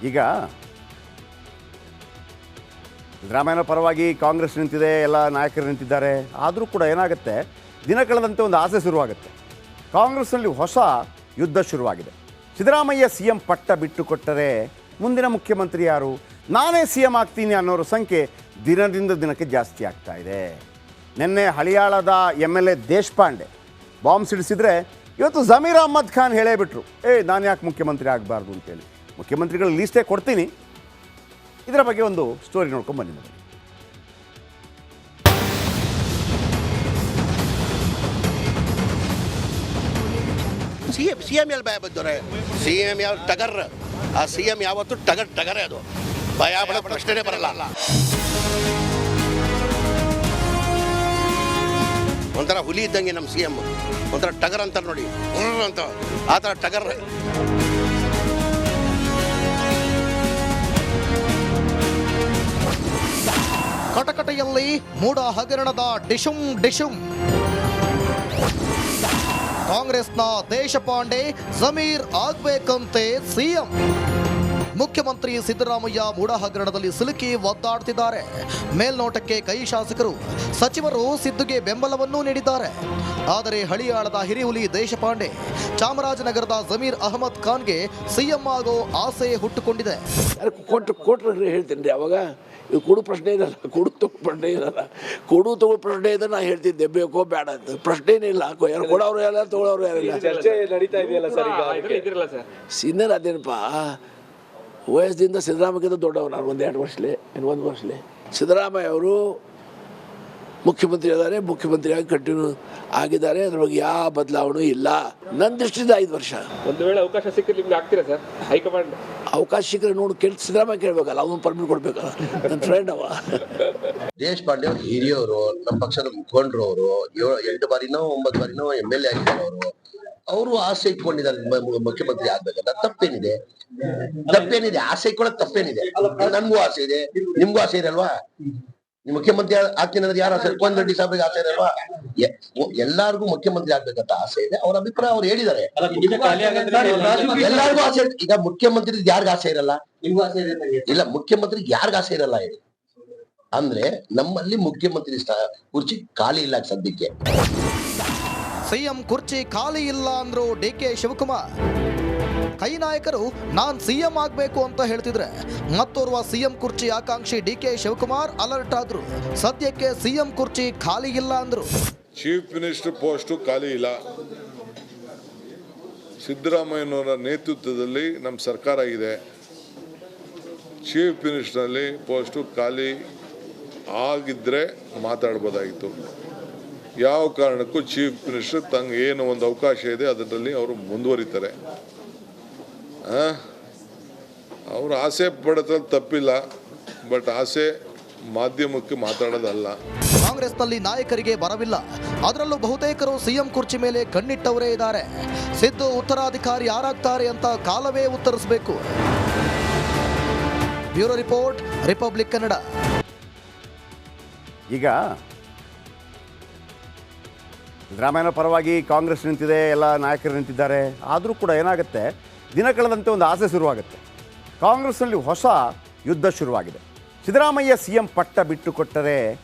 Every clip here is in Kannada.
ಈಗ ಸಿದ್ದರಾಮಯ್ಯನ ಪರವಾಗಿ ಕಾಂಗ್ರೆಸ್ ನಿಂತಿದೆ, ಎಲ್ಲ ನಾಯಕರು ನಿಂತಿದ್ದಾರೆ. ಆದರೂ ಕೂಡ ಏನಾಗುತ್ತೆ, ದಿನ ಕಳೆದಂತೆ ಒಂದು ಆಸೆ ಶುರುವಾಗುತ್ತೆ. ಕಾಂಗ್ರೆಸ್ನಲ್ಲಿ ಹೊಸ ಯುದ್ಧ ಶುರುವಾಗಿದೆ. ಸಿದ್ದರಾಮಯ್ಯ ಸಿ ಎಂ ಪಟ್ಟ ಬಿಟ್ಟು ಕೊಟ್ಟರೆ ಮುಂದಿನ ಮುಖ್ಯಮಂತ್ರಿ ಯಾರು, ನಾನೇ ಸಿ ಎಂ ಆಗ್ತೀನಿ ಅನ್ನೋರ ಸಂಖ್ಯೆ ದಿನದಿಂದ ದಿನಕ್ಕೆ ಜಾಸ್ತಿ ಆಗ್ತಾ ಇದೆ. ನಿನ್ನೆ ಹಳಿಯಾಳದ MLA ದೇಶಪಾಂಡೆ ಬಾಂಬ್ ಸಿಡಿಸಿದರೆ ಇವತ್ತು ಜಮೀರ್ ಅಹ್ಮದ್ ಖಾನ್ ಹೇಳೇ ಬಿಟ್ರು, ನಾನು ಯಾಕೆ ಮುಖ್ಯಮಂತ್ರಿ ಆಗಬಾರ್ದು ಅಂತೇಳಿ. ಮುಖ್ಯಮಂತ್ರಿಗಳ ಲೀಸ್ಟೇ ಕೊಡ್ತೀನಿ. ಇದರ ಬಗ್ಗೆ ಒಂದು ಸ್ಟೋರಿ ನೋಡ್ಕೊಂಡು ಬನ್ನಿ ನೋಡಿ. ಸಿ ಎಂ ಎಲ್ಲಿ ಭಯ ಬಂದವ್ರೆ? ಸಿ ಎಂ ಯಾವ ಟಗರ್, ಆ ಸಿ ಎಂ ಯಾವತ್ತು ಟಗರೇ. ಅದು ಭಯ ಬರೋ ಪ್ರಶ್ನೆನೇ ಬರಲ್ಲ. ಒಂಥರ ಹುಲಿ ಇದ್ದಂಗೆ ನಮ್ಮ ಸಿ ಎಂ, ಒಂಥರ ಟಗರ್ ಅಂತಾರೆ ನೋಡಿ ಅಂತ, ಆ ಥರ ಟಗರ್. ಕಟಕಟೆಯಲ್ಲಿ ಮೂಡ ಹಗರಣದ ಡಿಶುಂ. ಕಾಂಗ್ರೆಸ್ನ ದೇಶಪಾಂಡೆ ಜಮೀರ್ ಆಗ್ಬೇಕಂತೆ ಸಿಎಂ. ಮುಖ್ಯಮಂತ್ರಿ ಸಿದ್ದರಾಮಯ್ಯ ಮೂಡ ಹಗರಣದಲ್ಲಿ ಸಿಲುಕಿ ಒದ್ದಾಡ್ತಿದ್ದಾರೆ. ಮೇಲ್ನೋಟಕ್ಕೆ ಕೈ ಶಾಸಕರು, ಸಚಿವರು ಸಿದ್ದುಗೆ ಬೆಂಬಲವನ್ನೂ ನೀಡಿದ್ದಾರೆ. ಆದರೆ ಹಳಿಯಾಳದ ಹಿರಿಹುಲಿ ದೇಶಪಾಂಡೆ, ಚಾಮರಾಜನಗರದ ಜಮೀರ್ ಅಹಮದ್ ಖಾನ್ಗೆ ಸಿಎಂ ಆಗೋ ಆಸೆ ಹುಟ್ಟುಕೊಂಡಿದೆ. ಕೊಟ್ರೆ ಹೇಳ್ತೀನಿ ಅವಾಗ ಇದು ಕೊಡು ಪ್ರಶ್ನೆ ಇರಲ್ಲ, ಕೊಡು ತಗೋ ಪ್ರಶ್ನೆ ಇರಲ್ಲ. ಕೊಡು ತಗೋ ಪ್ರಶ್ನೆ ಇದ್ರೆ ನಾ ಹೇಳ್ತಿದ್ದೆ ಬೇಕೋ ಬೇಡ ಅಂತ. ಪ್ರಶ್ನೆನೇ ಇಲ್ಲ. ಯಾರು ಕೊಡೋರು ಯಾರ ತಗೊಳ್ಳೋರು ಯಾರಿಲ್ಲ. ಸೀನಿಯರ್ ಅದೇನಪ್ಪ, ವಯಸ್ಸಿಂದ ಸಿದ್ದರಾಮಯ್ಯಕ್ಕಿಂತ ದೊಡ್ಡವರು ನಾನು 1 ವರ್ಷಲೇ. ಸಿದ್ದರಾಮಯ್ಯ ಅವರು ಮುಖ್ಯಮಂತ್ರಿ ಇದ್ದಾರೆ, ಮುಖ್ಯಮಂತ್ರಿಯಾಗಿ ಕಂಟಿನ್ಯೂ ಆಗಿದ್ದಾರೆ. ಅದ್ರ ಬಗ್ಗೆ ಯಾವ ಬದಲಾವಣೆ ಇಲ್ಲ. ನನ್ನ ದೃಷ್ಟಿಯಿಂದ 5 ವರ್ಷ. ಒಂದು ವೇಳೆ ಅವಕಾಶ ಸಿಕ್ಕರೆ ನಿಮ್ಗೆ ಆಗ್ತೀರಾ ಸರ್? ಹೈಕಮಾಂಡ್ ಅವಕಾಶ ಸಿಕ್ಕರೆ ನೋಡಿ ಸಿದ್ದರಾಮಯ್ಯ ಕೇಳಬೇಕಲ್ಲ, ಅವನು ಪರ್ಮಿಟ್ ಕೊಡ್ಬೇಕಲ್ಲ. ನನ್ನ ಫ್ರೆಂಡ್ ಅವ. ದೇಶಪಾಂಡೆ ಅವರು ಹಿರಿಯವರು, ನಮ್ಮ ಪಕ್ಷದ ಮುಖಂಡರು. ಅವರು 8 ಬಾರಿನೋ 9 ಬಾರಿನೋ MLA ಆಗಿದ್ದಾರೆ. ಅವರು ಆಸೆ ಇಟ್ಕೊಂಡಿದ್ದಾರೆ ಮುಖ್ಯಮಂತ್ರಿ ಆಗ್ಬೇಕಂತ. ತಪ್ಪೇನಿದೆ? ಆಸೆ ಇಟ್ಕೊಳ್ಳೋಕೆ ತಪ್ಪೇನಿದೆ? ನನ್ಗೂ ಆಸೆ ಇದೆ, ನಿಮ್ಗೂ ಆಸೆ ಇದೆ ಅಲ್ವಾ? ನೀವು ಮುಖ್ಯಮಂತ್ರಿ ಆಗ್ತೀನಿ ಅಂದ್ರೆ ಯಾರು ಆಸೆ? ಕೋನ್ ರೆಡ್ಡಿ ಸಾಹೇಬ್ರಿಗೆ ಆಸೆ ಇದೆ ಅಲ್ವಾ? ಎಲ್ಲಾರ್ಗು ಮುಖ್ಯಮಂತ್ರಿ ಆಗ್ಬೇಕಂತ ಆಸೆ ಇದೆ. ಅವ್ರ ಅಭಿಪ್ರಾಯ ಅವ್ರು ಹೇಳಿದ್ದಾರೆ. ಎಲ್ಲಾರ್ಗು ಆಸೆ. ಈಗ ಮುಖ್ಯಮಂತ್ರಿ ಯಾರಿಗ ಆಸೆ ಇರಲ್ಲ? ಇಲ್ಲ, ಮುಖ್ಯಮಂತ್ರಿ ಯಾರಿಗ ಆಸೆ ಇರಲ್ಲ ಹೇಳಿ? ಅಂದ್ರೆ ನಮ್ಮಲ್ಲಿ ಮುಖ್ಯಮಂತ್ರಿ ಕುರ್ಚಿ ಖಾಲಿ ಇಲ್ಲ ಸದ್ಯಕ್ಕೆ. ಸಿಎಂ ಕುರ್ಚಿ ಖಾಲಿ ಇಲ್ಲ ಅಂದ್ರು DK ಶಿವಕುಮಾರ್. ಕೈ ನಾಯಕರು ನಾನ್ ಸಿಎಂ ಆಗ್ಬೇಕು ಅಂತ ಹೇಳ್ತಿದ್ರೆ, ಮತ್ತೋರ್ವ ಸಿಎಂ ಕುರ್ಚಿ ಆಕಾಂಕ್ಷಿ DK ಶಿವಕುಮಾರ್ ಅಲರ್ಟ್ ಆದ್ರು. ಸದ್ಯಕ್ಕೆ ಸಿಎಂ ಕುರ್ಚಿ ಖಾಲಿ ಇಲ್ಲ ಅಂದ್ರು. ಚೀಫ್ ಮಿನಿಸ್ಟರ್ ಪೋಸ್ಟ್ ಖಾಲಿ ಇಲ್ಲ. ಸಿದ್ದರಾಮಯ್ಯನವರ ನೇತೃತ್ವದಲ್ಲಿ ನಮ್ಮ ಸರ್ಕಾರ ಇದೆ. ಚೀಫ್ ಮಿನಿಸ್ಟರ್ನಲ್ಲಿ ಪೋಸ್ಟು ಖಾಲಿ ಆಗಿದ್ರೆ ಮಾತಾಡ್ಬೋದಾಗಿತ್ತು. ಯಾವ ಕಾರಣಕ್ಕೂ ಚೀಫ್ ಮಿನಿಸ್ಟರ್ ತಂಗ ಏನು ಒಂದು ಅವಕಾಶ ಇದೆ ಅದರಲ್ಲಿ ಅವರು ಮುಂದುವರಿತಾರೆ. ಅವರು ಆಸೆ ಪಡೋದ್ರಲ್ಲಿ ತಪ್ಪಿಲ್ಲ, ಬಟ್ ಆಸೆ ಮಾಧ್ಯಮಕ್ಕೆ ಮಾತಾಡೋದಲ್ಲ. ಕಾಂಗ್ರೆಸ್ನಲ್ಲಿ ನಾಯಕರಿಗೆ ಬರವಿಲ್ಲ, ಅದರಲ್ಲೂ ಬಹುತೇಕರು ಸಿಎಂ ಕುರ್ಚಿ ಮೇಲೆ ಕಣ್ಣಿಟ್ಟವರೇ ಇದ್ದಾರೆ. ಸಿದ್ದು ಉತ್ತರಾಧಿಕಾರಿ ಯಾರಾಗ್ತಾರೆ ಅಂತ ಕಾಲವೇ ಉತ್ತರಿಸಬೇಕು. Bureau report, Republic Kannada. ಈಗ ಸಿದ್ದರಾಮಯ್ಯನ ಪರವಾಗಿ ಕಾಂಗ್ರೆಸ್ ನಿಂತಿದೆ, ಎಲ್ಲ ನಾಯಕರು ನಿಂತಿದ್ದಾರೆ. ಆದರೂ ಕೂಡ ಏನಾಗುತ್ತೆ, ದಿನ ಕಳೆದಂತೆ ಒಂದು ಆಸೆ ಶುರುವಾಗುತ್ತೆ. ಕಾಂಗ್ರೆಸ್ನಲ್ಲಿ ಹೊಸ ಯುದ್ಧ ಶುರುವಾಗಿದೆ. ಸಿದ್ದರಾಮಯ್ಯ ಸಿ ಎಂ ಪಟ್ಟ ಬಿಟ್ಟು ಕೊಟ್ಟರೆ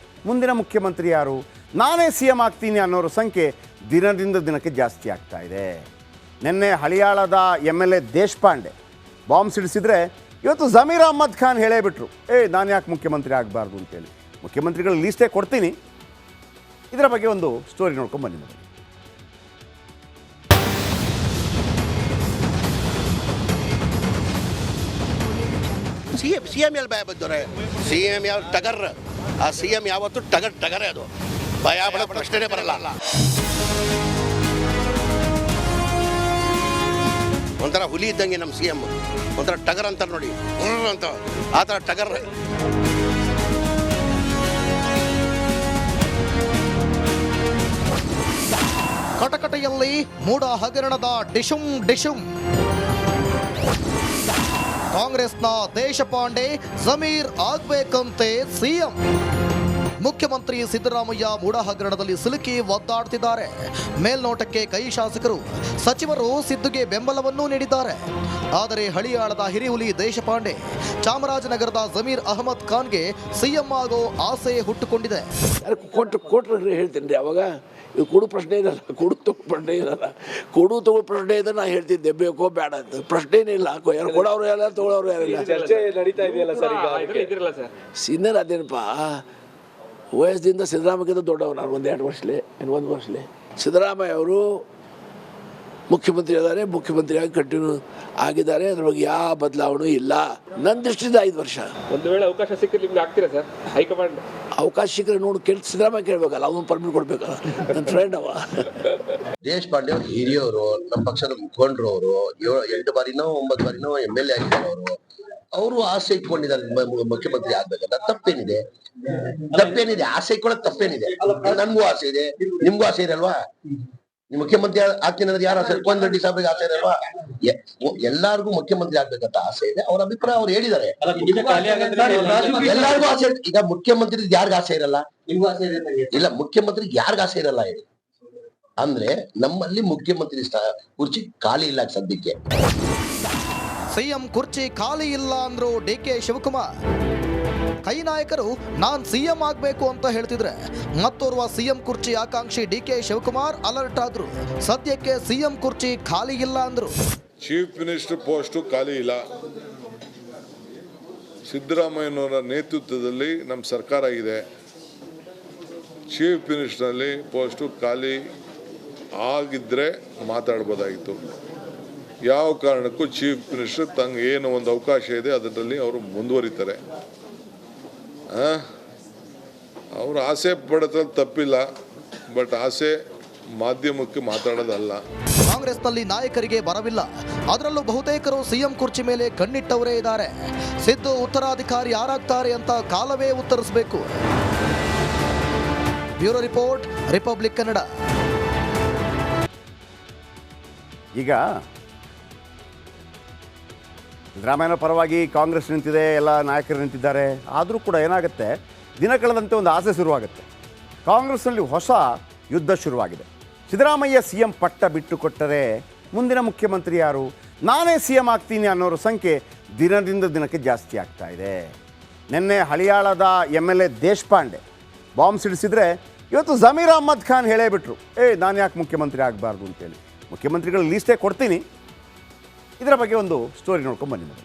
ಮುಂದಿನ ಮುಖ್ಯಮಂತ್ರಿ ಯಾರು, ನಾನೇ ಸಿ ಎಂ ಆಗ್ತೀನಿ ಅನ್ನೋರ ಸಂಖ್ಯೆ ದಿನದಿಂದ ದಿನಕ್ಕೆ ಜಾಸ್ತಿ ಆಗ್ತಾ ಇದೆ. ನಿನ್ನೆ ಹಳಿಯಾಳದ MLA ದೇಶಪಾಂಡೆ ಬಾಂಬ್ ಸಿಡಿಸಿದರೆ ಇವತ್ತು ಜಮೀರ್ ಅಹ್ಮದ್ ಖಾನ್ ಹೇಳೇ ಬಿಟ್ರು, ನಾನು ಯಾಕೆ ಮುಖ್ಯಮಂತ್ರಿ ಆಗಬಾರ್ದು ಅಂತೇಳಿ. ಮುಖ್ಯಮಂತ್ರಿಗಳ ಲೀಸ್ಟೇ ಕೊಡ್ತೀನಿ. ಇದರ ಬಗ್ಗೆ ಒಂದು ಸ್ಟೋರಿ ನೋಡ್ಕೊಂಡು ಬನ್ನಿ ನೋಡಿ. ಸಿ ಎಂ ಎಲ್ಲಿ ಭಯ ಬಂದವ್ರೆ? ಸಿ ಎಂ ಯಾವ ಟಗರ್, ಆ ಸಿ ಎಂ ಯಾವತ್ತು ಟಗರೇ. ಅದು ಭಯ ಬರೋ ಪ್ರಶ್ನೆನೇ ಬರಲ್ಲ. ಒಂಥರ ಹುಲಿ ಇದ್ದಂಗೆ ನಮ್ಮ ಸಿ ಎಂ, ಒಂಥರ ಟಗರ್ ಅಂತಾರೆ ನೋಡಿ ಅಂತ, ಆ ಥರ ಟಗರ್. ಕಟಕಟೆಯಲ್ಲಿ ಮೂಡ ಹಗರಣದ ಡಿಶುಂ. ಕಾಂಗ್ರೆಸ್ನ ದೇಶಪಾಂಡೆ ಜಮೀರ್ ಆಗ್ಬೇಕಂತೆ ಸಿಎಂ. ಮುಖ್ಯಮಂತ್ರಿ ಸಿದ್ದರಾಮಯ್ಯ ಮೂಡ ಹಗರಣದಲ್ಲಿ ಸಿಲುಕಿ ಒದ್ದಾಡ್ತಿದ್ದಾರೆ. ಮೇಲ್ನೋಟಕ್ಕೆ ಕೈ ಶಾಸಕರು, ಸಚಿವರು ಸಿದ್ದುಗೆ ಬೆಂಬಲವನ್ನೂ ನೀಡಿದ್ದಾರೆ. ಆದರೆ ಹಳಿಯಾಳದ ಹಿರಿಹುಲಿ ದೇಶಪಾಂಡೆ, ಚಾಮರಾಜನಗರದ ಜಮೀರ್ ಅಹಮದ್ ಖಾನ್ಗೆ ಸಿಎಂ ಆಗೋ ಆಸೆ ಹುಟ್ಟುಕೊಂಡಿದೆ. ಕೊಟ್ರೆ ಹೇಳ್ತೀನಿ ರೀ. ಅವಾಗ ಇದು ಕೊಡು ಪ್ರಶ್ನೆ ಇರಲ್ಲ, ಕೊಡು ತಗೋ ಪ್ರಶ್ನೆ ಇರಲ್ಲ. ಕೊಡು ತಗೋ ಪ್ರಶ್ನೆ ಇದ್ರೆ ನಾ ಹೇಳ್ತಿದ್ದೆ ಬೇಕೋ ಬೇಡ ಅಂತ. ಪ್ರಶ್ನೆನೇ ಇಲ್ಲ. ಯಾರು ಕೊಡೋರು ಯಾರ ತಗೊಳ್ಳೋರು ಯಾರಿಲ್ಲ. ಚರ್ಚೆ ನಡೀತಾ ಇದೆಯಲ್ಲ ಸರ್, ಈಗ ಇದಿರಲ್ಲ ಸರ್. ಸೀನಿಯರ್ ಅದೇನಪ್ಪ, ವಯಸ್ಸಿನಿಂದ ಸಿದ್ದರಾಮಯ್ಯಕ್ಕಿಂತ ದೊಡ್ಡವರು ನಾನು ಒಂದು ವರ್ಷಲೇ. ಸಿದ್ದರಾಮಯ್ಯ ಅವರು ಮುಖ್ಯಮಂತ್ರಿ ಇದ್ದಾರೆ, ಮುಖ್ಯಮಂತ್ರಿಯಾಗಿ ಕಂಟಿನ್ಯೂ ಆಗಿದ್ದಾರೆ. ಅದ್ರ ಬಗ್ಗೆ ಯಾವ ಬದಲಾವಣೆ ಇಲ್ಲ. ನನ್ನ ದೃಷ್ಟಿಯಿಂದ 5 ವರ್ಷ. ಒಂದು ವೇಳೆ ಅವಕಾಶ ಸಿಕ್ಕರೆ ನಿಮ್ಗೆ ಆಗ್ತೀರಾ ಸರ್? ಹೈಕಮಾಂಡ್ ಅವಕಾಶ ಸಿಕ್ಕರೆ ನೋಡಿ ಸಿದ್ದರಾಮಯ್ಯ ಕೇಳಬೇಕಲ್ಲ, ಅವನು ಪರ್ಮಿಟ್ ಕೊಡ್ಬೇಕಲ್ಲ. ನನ್ನ ಫ್ರೆಂಡ್ ಅವ. ದೇಶಪಾಂಡೆ ಅವರು ಹಿರಿಯವರು, ನಮ್ಮ ಪಕ್ಷದ ಮುಖಂಡರು. ಅವರು 8 ಬಾರಿನೋ 9 ಬಾರಿನೋ MLA ಆಗಿದ್ದಾರೆ. ಅವರು ಆಸೆ ಇಟ್ಕೊಂಡಿದ್ದಾರೆ ಮುಖ್ಯಮಂತ್ರಿ ಆಗ್ಬೇಕಂತ. ತಪ್ಪೇನಿದೆ? ಆಸೆ ಇಟ್ಕೊಳ್ಳೋದು ತಪ್ಪೇನಿದೆ? ನನ್ಗೂ ಆಸೆ ಇದೆ, ನಿಮ್ಗೂ ಆಸೆ ಇದೆ ಅಲ್ವಾ? ನೀವು ಮುಖ್ಯಮಂತ್ರಿ ಆಗ್ತೀನಿ ಅಂದ್ರೆ ಯಾರು ಆಸೆ? ಕೋನ್ ರೆಡ್ಡಿ ಸಾಹೇಬ್ರಿಗೆ ಆಸೆ ಇದೆ ಅಲ್ವಾ? ಎಲ್ಲಾರ್ಗು ಮುಖ್ಯಮಂತ್ರಿ ಆಗ್ಬೇಕಂತ ಆಸೆ ಇದೆ. ಅವ್ರ ಅಭಿಪ್ರಾಯ ಅವ್ರು ಹೇಳಿದ್ದಾರೆ. ಎಲ್ಲಾರ್ಗು ಆಸೆ. ಈಗ ಮುಖ್ಯಮಂತ್ರಿ ಯಾರಿಗ ಆಸೆ ಇರಲ್ಲ? ಇಲ್ಲ, ಮುಖ್ಯಮಂತ್ರಿಗೆ ಯಾರಿಗ ಆಸೆ ಇರಲ್ಲ ಹೇಳಿ. ಅಂದ್ರೆ ನಮ್ಮಲ್ಲಿ ಮುಖ್ಯಮಂತ್ರಿ ಕುರ್ಚಿ ಖಾಲಿ ಇಲ್ಲ ಸದ್ಯಕ್ಕೆ. ಸಿಎಂ ಕುರ್ಚಿ ಖಾಲಿ ಇಲ್ಲ ಅಂದ್ರು ಡಿಕೆ ಶಿವಕುಮಾರ್. ಕೈ ನಾಯಕರು ನಾನ್ ಸಿಎಂ ಆಗ್ಬೇಕು ಅಂತ ಹೇಳ್ತಿದ್ರೆ ಮತ್ತೋರ್ವ ಸಿಎಂ ಕುರ್ಚಿ ಆಕಾಂಕ್ಷಿ ಡಿಕೆ ಶಿವಕುಮಾರ್ ಅಲರ್ಟ್ ಆದ್ರು. ಸದ್ಯಕ್ಕೆ ಸಿಎಂ ಕುರ್ಚಿ ಖಾಲಿ ಇಲ್ಲ ಅಂದ್ರು. ಚೀಫ್ ಮಿನಿಸ್ಟರ್ ಪೋಸ್ಟು ಖಾಲಿ ಇಲ್ಲ. ಸಿದ್ದರಾಮಯ್ಯನವರ ನೇತೃತ್ವದಲ್ಲಿ ನಮ್ಮ ಸರ್ಕಾರ ಇದೆ. ಚೀಫ್ ಮಿನಿಸ್ಟರ್ನಲ್ಲಿ ಪೋಸ್ಟು ಖಾಲಿ ಆಗಿದ್ರೆ ಮಾತಾಡ್ಬೋದಾಗಿತ್ತು. ಯಾವ ಕಾರಣಕ್ಕೂ ಚೀಫ್ ಮಿನಿಸ್ಟರ್ ತಂಗ ಏನು ಒಂದು ಅವಕಾಶ ಇದೆ ಅದರಲ್ಲಿ ಅವರು ಮುಂದುವರಿತಾರೆ. ಅವರು ಆಸೆ ಪಡೋದ್ರಲ್ಲಿ ತಪ್ಪಿಲ್ಲ, ಬಟ್ ಆಸೆ ಮಾಧ್ಯಮಕ್ಕೆ ಮಾತಾಡೋದಲ್ಲ. ಕಾಂಗ್ರೆಸ್ನಲ್ಲಿ ನಾಯಕರಿಗೆ ಬರವಿಲ್ಲ, ಅದರಲ್ಲೂ ಬಹುತೇಕರು ಸಿಎಂ ಕುರ್ಚಿ ಮೇಲೆ ಕಣ್ಣಿಟ್ಟವರೇ ಇದ್ದಾರೆ. ಸಿದ್ದು ಉತ್ತರಾಧಿಕಾರಿ ಯಾರಾಗ್ತಾರೆ ಅಂತ ಕಾಲವೇ ಉತ್ತರಿಸಬೇಕು. Bureau report, Republic Kannada. ಈಗ ಸಿದ್ದರಾಮಯ್ಯನ ಪರವಾಗಿ ಕಾಂಗ್ರೆಸ್ ನಿಂತಿದೆ, ಎಲ್ಲ ನಾಯಕರು ನಿಂತಿದ್ದಾರೆ. ಆದರೂ ಕೂಡ ಏನಾಗುತ್ತೆ, ದಿನ ಕಳೆದಂತೆ ಒಂದು ಆಸೆ ಶುರುವಾಗುತ್ತೆ. ಕಾಂಗ್ರೆಸ್ನಲ್ಲಿ ಹೊಸ ಯುದ್ಧ ಶುರುವಾಗಿದೆ. ಸಿದ್ದರಾಮಯ್ಯ CM ಪಟ್ಟ ಬಿಟ್ಟುಕೊಟ್ಟರೆ ಮುಂದಿನ ಮುಖ್ಯಮಂತ್ರಿ ಯಾರು, ನಾನೇ CM ಆಗ್ತೀನಿ ಅನ್ನೋರ ಸಂಖ್ಯೆ ದಿನದಿಂದ ದಿನಕ್ಕೆ ಜಾಸ್ತಿ ಆಗ್ತಾ ಇದೆ. ನಿನ್ನೆ ಹಳಿಯಾಳದ MLA ದೇಶಪಾಂಡೆ ಬಾಂಬ್ ಸಿಡಿಸಿದ್ರೆ ಇವತ್ತು ಜಮೀರ್ ಅಹಮದ್ ಖಾನ್ ಹೇಳೇ ಬಿಟ್ರು, ನಾನು ಯಾಕೆ ಮುಖ್ಯಮಂತ್ರಿ ಆಗಬಾರ್ದು ಅಂತೇಳಿ. ಮುಖ್ಯಮಂತ್ರಿಗಳ ಲೀಸ್ಟೇ ಕೊಡ್ತೀನಿ. ಇದರ ಬಗ್ಗೆ ಒಂದು ಸ್ಟೋರಿ ನೋಡ್ಕೊಂಡು ಬನ್ನಿ ನೋಡಿ.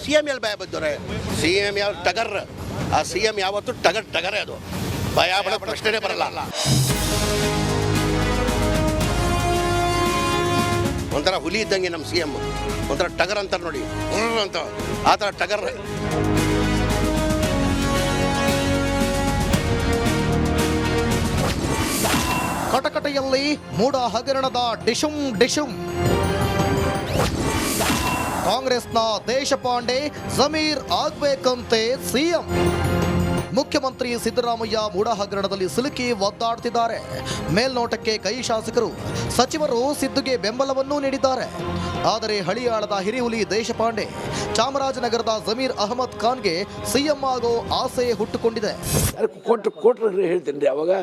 ಸಿಎಂ ಎಲ್ಲಿ ಭಯ ಬಿದ್ದವ್ರೆ? ಸಿಎಂ ಯಾವ ಟಗರ್? ಆ ಸಿಎಂ ಯಾವತ್ತು ಟಗರೇ. ಅದು ಭಯ ಬಡ ಪ್ರಶ್ನೆನೇ ಬರಲ್ಲ. ಒಂಥರ ಹುಲಿ ಇದ್ದಂಗೆ ನಮ್ಮ CM. ಒಂಥರ ಟಗರ್ ಅಂತಾರೆ ನೋಡಿ, ಅಂತ ಆ ಥರ ಟಗರ್. ಕಟಕಟೆಯಲ್ಲಿ ಮೂಡ ಹಗರಣದ ಡಿಶುಂ. ಕಾಂಗ್ರೆಸ್ನ ದೇಶಪಾಂಡೆ ಜಮೀರ್ ಆಗ್ಬೇಕಂತೆ ಸಿಎಂ. ಮುಖ್ಯಮಂತ್ರಿ ಸಿದ್ದರಾಮಯ್ಯ ಮೂಡ ಹಗರಣದಲ್ಲಿ ಸಿಲುಕಿ ಒದ್ದಾಡ್ತಿದ್ದಾರೆ. ಮೇಲ್ನೋಟಕ್ಕೆ ಕೈ ಶಾಸಕರು, ಸಚಿವರು ಸಿದ್ದುಗೆ ಬೆಂಬಲವನ್ನೂ ನೀಡಿದ್ದಾರೆ. ಆದರೆ ಹಳಿಯಾಳದ ಹಿರಿಹುಲಿ ದೇಶಪಾಂಡೆ, ಚಾಮರಾಜನಗರದ ಜಮೀರ್ ಅಹಮದ್ ಖಾನ್ಗೆ ಸಿಎಂ ಆಗೋ ಆಸೆ ಹುಟ್ಟುಕೊಂಡಿದೆ. ಕೊಟ್ರೆ ಹೇಳ್ತೀನಿ ರೀ. ಅವಾಗ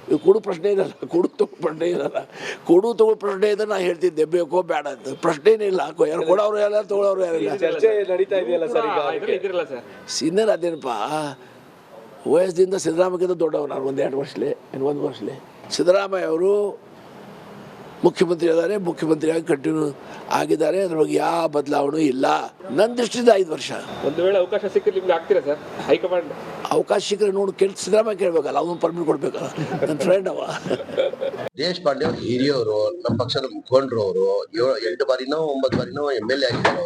ಇದು ಕೊಡು ಪ್ರಶ್ನೆ ಇರಲ್ಲ, ಕೊಡು ತಗೋ ಪ್ರಶ್ನೆ ಇರಲ್ಲ. ಕೊಡು ತಗೋ ಪ್ರಶ್ನೆ ಇದ್ರೆ ನಾ ಹೇಳ್ತಿದ್ದೆ ಬೇಕೋ ಬೇಡ ಅಂತ. ಪ್ರಶ್ನೆನೇ ಇಲ್ಲ. ಯಾರು ಕೊಡೋರು ಯಾರ ತಗೊಳ್ಳೋರು ಯಾರಿಲ್ಲ. ಚರ್ಚೆ ನಡೀತಾ ಇದೆಯಲ್ಲ ಸರ್, ಈಗ ಇದಿರಲ್ಲ ಸರ್. ಸೀನಿಯರ್ ಅದೇನಪ್ಪ, ವಯಸ್ಸಿನಿಂದ ಸಿದ್ದರಾಮಯ್ಯಕ್ಕಿಂತ ದೊಡ್ಡವರು ನಾನು ಒಂದು ವರ್ಷಲೇ. ಸಿದ್ದರಾಮಯ್ಯ ಅವರು ಮುಖ್ಯಮಂತ್ರಿ ಇದ್ದಾರೆ, ಮುಖ್ಯಮಂತ್ರಿಯಾಗಿ ಕಂಟಿನ್ಯೂ ಆಗಿದ್ದಾರೆ. ಅದ್ರ ಬಗ್ಗೆ ಯಾವ ಬದಲಾವಣೆ ಇಲ್ಲ. ನನ್ನ ದೃಷ್ಟಿಯಿಂದ 5 ವರ್ಷ. ಒಂದು ವೇಳೆ ಅವಕಾಶ ಸಿಕ್ಕರೆ ನಿಮ್ಗೆ ಆಗ್ತೀರಾ ಸರ್? ಹೈಕಮಾಂಡ್ ಅವಕಾಶ ಸಿಕ್ಕರೆ ನೋಡಿ ಸಿದ್ದರಾಮಯ್ಯ ಕೇಳಬೇಕಲ್ಲ, ಅವನು ಪರ್ಮಿಟ್ ಕೊಡ್ಬೇಕಲ್ಲ. ನನ್ನ ಫ್ರೆಂಡ್ ಅವ. ದೇಶಪಾಂಡೆ ಅವರು ಹಿರಿಯವರು, ನಮ್ಮ ಪಕ್ಷದ ಮುಖಂಡರು. ಅವರು 8 ಬಾರಿನೋ 9 ಬಾರಿನೋ MLA ಆಗಿದ್ದಾರೆ.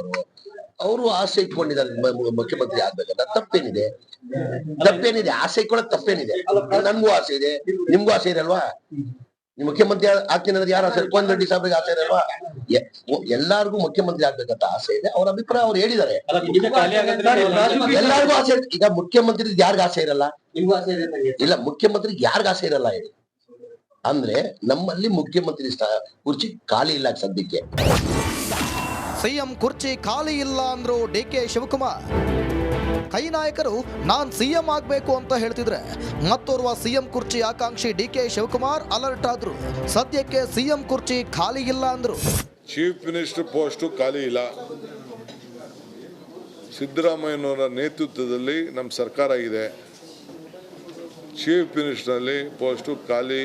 ಅವರು ಆಸೆ ಇಟ್ಕೊಂಡಿದ್ದಾರೆ ಮುಖ್ಯಮಂತ್ರಿ ಆಗ್ಬೇಕಂತ. ತಪ್ಪೇನಿದೆ? ಆಸೆ ಇಟ್ಕೊಳ್ಳೋದು ತಪ್ಪೇನಿದೆ? ನನ್ಗೂ ಆಸೆ ಇದೆ, ನಿಮ್ಗೂ ಆಸೆ ಇದೆ ಅಲ್ವಾ? ನೀವು ಮುಖ್ಯಮಂತ್ರಿ ಆಗ್ತೀನಿ ಅಂದ್ರೆ ಯಾರು ಆಸೆ? ಕೋನ್ ರೆಡ್ಡಿ ಸಾಹೇಬ್ರಿಗೆ ಆಸೆ ಇದೆ ಅಲ್ವಾ? ಎಲ್ಲಾರ್ಗು ಮುಖ್ಯಮಂತ್ರಿ ಆಗ್ಬೇಕಂತ ಆಸೆ ಇದೆ. ಅವ್ರ ಅಭಿಪ್ರಾಯ ಅವ್ರು ಹೇಳಿದ್ದಾರೆ. ಎಲ್ಲಾರ್ಗು ಆಸೆ. ಈಗ ಮುಖ್ಯಮಂತ್ರಿ ಯಾರಿಗ ಆಸೆ ಇರಲ್ಲ? ಇಲ್ಲ, ಮುಖ್ಯಮಂತ್ರಿಗೆ ಯಾರಿಗ ಆಸೆ ಇರಲ್ಲ ಹೇಳಿ. ಅಂದ್ರೆ ನಮ್ಮಲ್ಲಿ ಮುಖ್ಯಮಂತ್ರಿ ಕುರ್ಚಿ ಖಾಲಿ ಇಲ್ಲ ಸದ್ಯಕ್ಕೆ. ಸಿಎಂ ಕುರ್ಚಿ ಖಾಲಿ ಇಲ್ಲ ಅಂದ್ರು ಡಿಕೆ ಶಿವಕುಮಾರ್. ಕೈ ನಾಯಕರು ನಾನ್ ಸಿಎಂ ಆಗ್ಬೇಕು ಅಂತ ಹೇಳ್ತಿದ್ರೆ ಮತ್ತೋರ್ವ ಸಿಎಂ ಕುರ್ಚಿ ಆಕಾಂಕ್ಷಿ ಡಿಕೆ ಶಿವಕುಮಾರ್ ಅಲರ್ಟ್ ಆದ್ರು. ಸದ್ಯಕ್ಕೆ ಸಿಎಂ ಕುರ್ಚಿ ಖಾಲಿ ಇಲ್ಲ ಅಂದ್ರು. ಚೀಫ್ ಮಿನಿಸ್ಟರ್ ಪೋಸ್ಟು ಖಾಲಿ ಇಲ್ಲ. ಸಿದ್ದರಾಮಯ್ಯನವರ ನೇತೃತ್ವದಲ್ಲಿ ನಮ್ಮ ಸರ್ಕಾರ ಇದೆ. ಚೀಫ್ ಮಿನಿಸ್ಟರ್ನಲ್ಲಿ ಪೋಸ್ಟು ಖಾಲಿ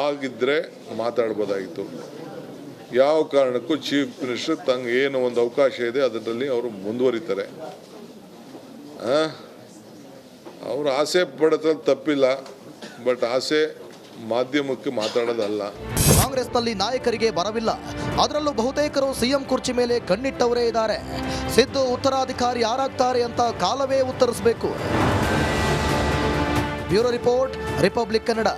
ಆಗಿದ್ದರೆ ಮಾತಾಡ್ಬೋದಾಗಿತ್ತು. ಯಾವ ಕಾರಣಕ್ಕೂ ಚೀಫ್ ಮಿನಿಸ್ಟರ್ ತಂಗೆ ಏನು ಒಂದು ಅವಕಾಶ ಇದೆ ಅದರಲ್ಲಿ ಅವರು ಮುಂದುವರಿತಾರೆ. ಅವರು ಆಸೆ ಪಡೋದ್ರಲ್ಲಿ ತಪ್ಪಿಲ್ಲ, ಬಟ್ ಆಸೆ ಮಾಧ್ಯಮಕ್ಕೆ ಮಾತಾಡೋದಲ್ಲ. ಕಾಂಗ್ರೆಸ್ನಲ್ಲಿ ನಾಯಕರಿಗೆ ಬರವಿಲ್ಲ, ಅದರಲ್ಲೂ ಬಹುತೇಕರು ಸಿಎಂ ಕುರ್ಚಿ ಮೇಲೆ ಕಣ್ಣಿಟ್ಟವರೇ ಇದ್ದಾರೆ. ಸಿದ್ದು ಉತ್ತರಾಧಿಕಾರಿ ಯಾರಾಗ್ತಾರೆ ಅಂತ ಕಾಲವೇ ಉತ್ತರಿಸಬೇಕು. Bureau report, Republic Kannada.